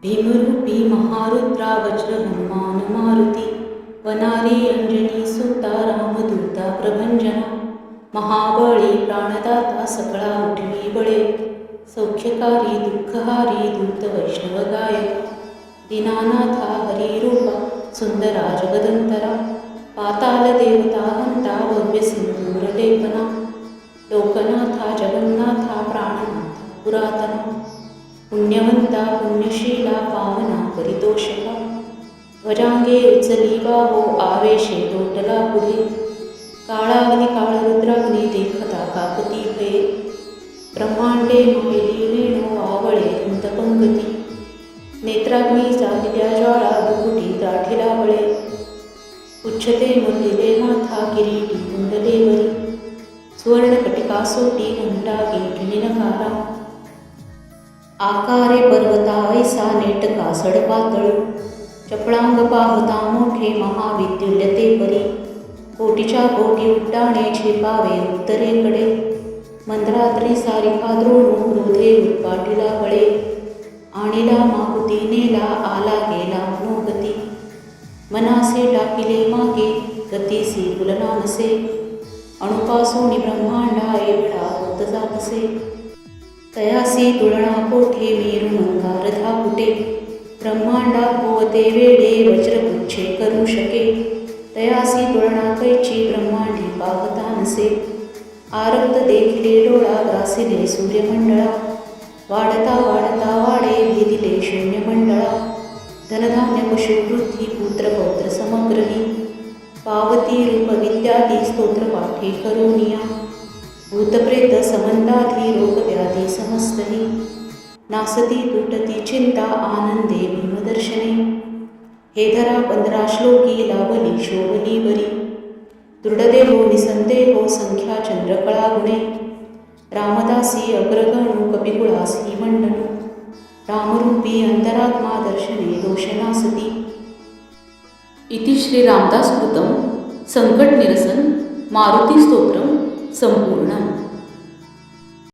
भीमरूपी महारुद्रा वज्र हनुमान मारुती, वनारी अंजनी सुता रामदूता प्रभंजना, महाबळी प्राणदाता सकळा उठवी बळे, सौख्यकारी दुःखहारी दूत वैष्णव गायक, दीनानाथा हरिरूपा सुंदरा जगदंतरा, पाताल देवता हंता भव्य सिंदूर लेपना, लोकनाथा जगन्नाथा प्राणनाथा पुरातना, पुण्यवंता पुण्यशीला पावना परितोषका, ध्वजांगे उचली बाहो आवेशे लोटला पुढे, काळाग्नी काळरुद्राग्नी देखता काकती भये, ब्रह्मांडे मायली वेणो आवळे धुंदपंगती, नेत्राग्नी चालिल्या ज्वाळा बुकुटी दाठिला बळे, उच्छते मुरलिले माथा किरीटी कुंडले वरी, सुवर्णकटिका सोटी घंटा गिंटी नकारा, आकारे पर्वता ऐसा नेटका सडपातळ, चपळांग पाहता मोठे महाविद्युल्य ते परी, कोटीच्या कोटी उड्डाणे झेपावे उत्तरेकडे, मंद्राद्री सारिका द्रोणू क्रोधे उत्पाटिला बळे, आणिला माहुती नेला आला गेला मनोगती, मनासे टाकिले मागे गतीसी तुलना नसे, अणुपासून ब्रह्मांडा एवढा होत जातसे, तयासी तुलना कोठे मेरून अंगार धापुटे, ब्रह्मांडा भोवते वेडे वज्रपुच्छे करू शके, तयासी तुलना कैची ब्रह्मांडी पाहता नसे, आरक्त देखिले डोळा ग्रासिले सूर्यमंडळा, वाढता वाढता वाडे भेदिले शून्यमंडळा, धनधान्य पशुवृद्धी पुत्र पौत्र समग्रही, पावती रूप विद्यादी स्तोत्र पाठे करोनिया, भूतप्रेत समंदाधी रोगव्याधी समस्तही, नासती तुटती चिंता आनंदे भीमदर्शने, हे धरा 15 श्लोकी लावली शोभली वरी, दृढदेहो निसंदेहो संख्या चंद्रकळा गुणे, रामदासी अग्रगणू कपिकुळासी मंडनू, रामरूपी अंतरात्मा दर्शने दोषनासती. इति श्री रामदास कृतं संकट निरसन मारुती स्तोत्रम संपूर्ण.